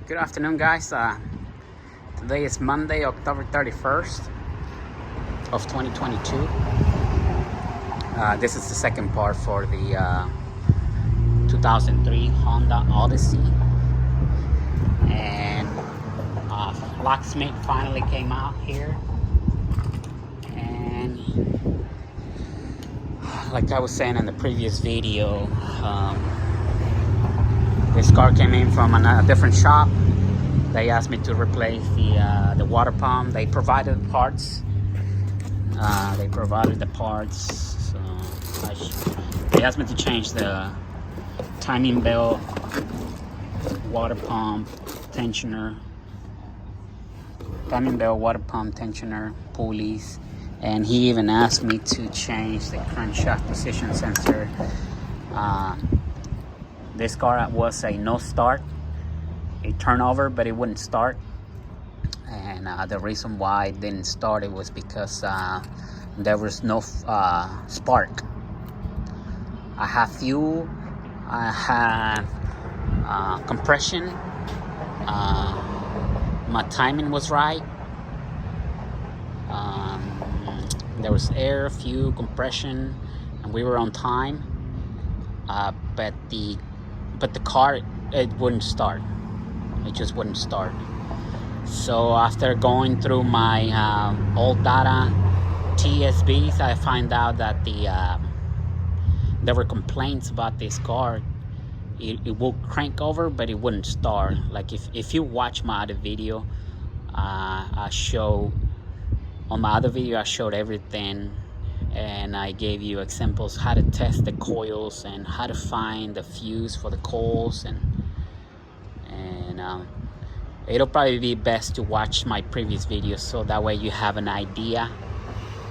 Good afternoon, guys. Today is Monday, October 31st of 2022. This is the second part for the 2003 Honda Odyssey. And Locksmith finally came out here. And like I was saying in the previous video, this car came in from a different shop. They asked me to replace the water pump. They provided the parts. So they asked me to change the timing belt, water pump, tensioner, pulleys, and he even asked me to change the crankshaft position sensor. This car was a no start, a turnover, but it wouldn't start. And the reason why it didn't start, it was because there was no spark. I had fuel, I had compression, my timing was right. There was air, fuel, compression, and we were on time. But the car, it wouldn't start. It just wouldn't start. So after going through my old data TSBs, I find out that there were complaints about this car. It will crank over, but it wouldn't start. Like if you watch my other video, I showed everything, and I gave you examples how to test the coils and how to find the fuse for the coils, and it'll probably be best to watch my previous videos, so that way you have an idea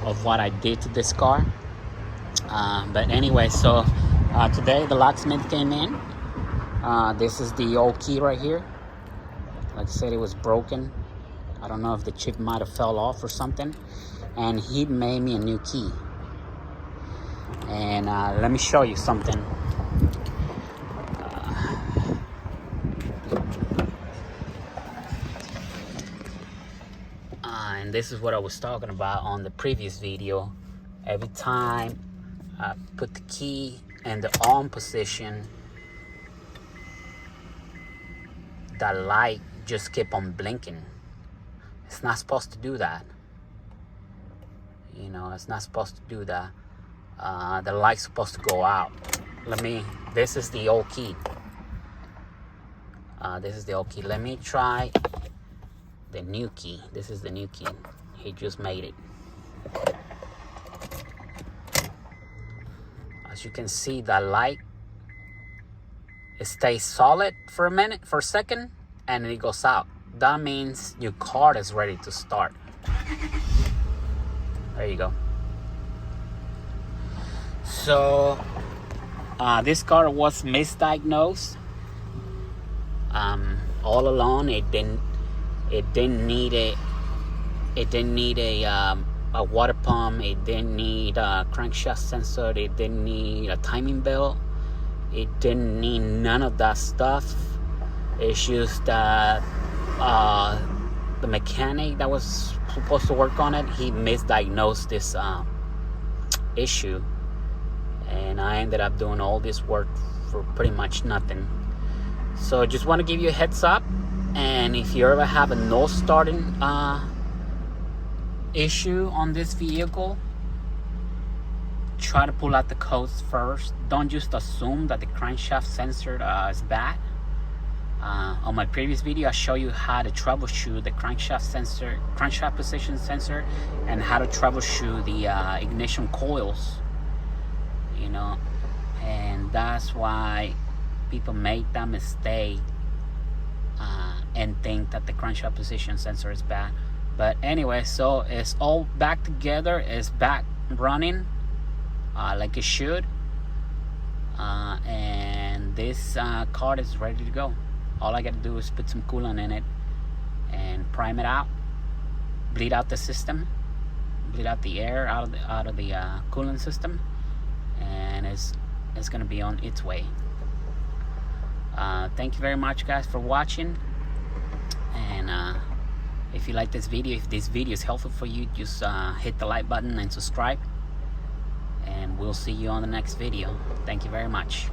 of what I did to this car. But anyway, so today the locksmith came in. This is the old key right here. Like I said, it was broken. I don't know if the chip might have fell off or something, and he made me a new key. And let me show you something. And this is what I was talking about on the previous video. Every time I put the key in the on position, the light just kept on blinking. It's not supposed to do that. You know, it's not supposed to do that. The light's supposed to go out. This is the old key. Let me try the new key. This is the new key. He just made it. As you can see, the light, it stays solid for a second, and then it goes out. That means your car is ready to start. There you go. So this car was misdiagnosed. All along, it didn't need a water pump. It didn't need a crankshaft sensor. It didn't need a timing belt. It didn't need none of that stuff. It's just that the mechanic that was supposed to work on it, he misdiagnosed this issue, and I ended up doing all this work for pretty much nothing. So just want to give you a heads up, and if you ever have a no starting issue on this vehicle, try to pull out the codes first. Don't just assume that the crankshaft sensor is bad. On my previous video, I show you how to troubleshoot the crankshaft position sensor, and how to troubleshoot the ignition coils. You know, and that's why people make that mistake and think that the crankshaft position sensor is bad. But anyway, so it's all back together. It's back running like it should, and this car is ready to go. All I gotta do is put some coolant in it and prime it out, bleed out the system, bleed out the air out of the coolant system, and it's gonna be on its way. Thank you very much, guys, for watching. And if you like this video, if this video is helpful for you, just hit the like button and subscribe, and we'll see you on the next video. Thank you very much.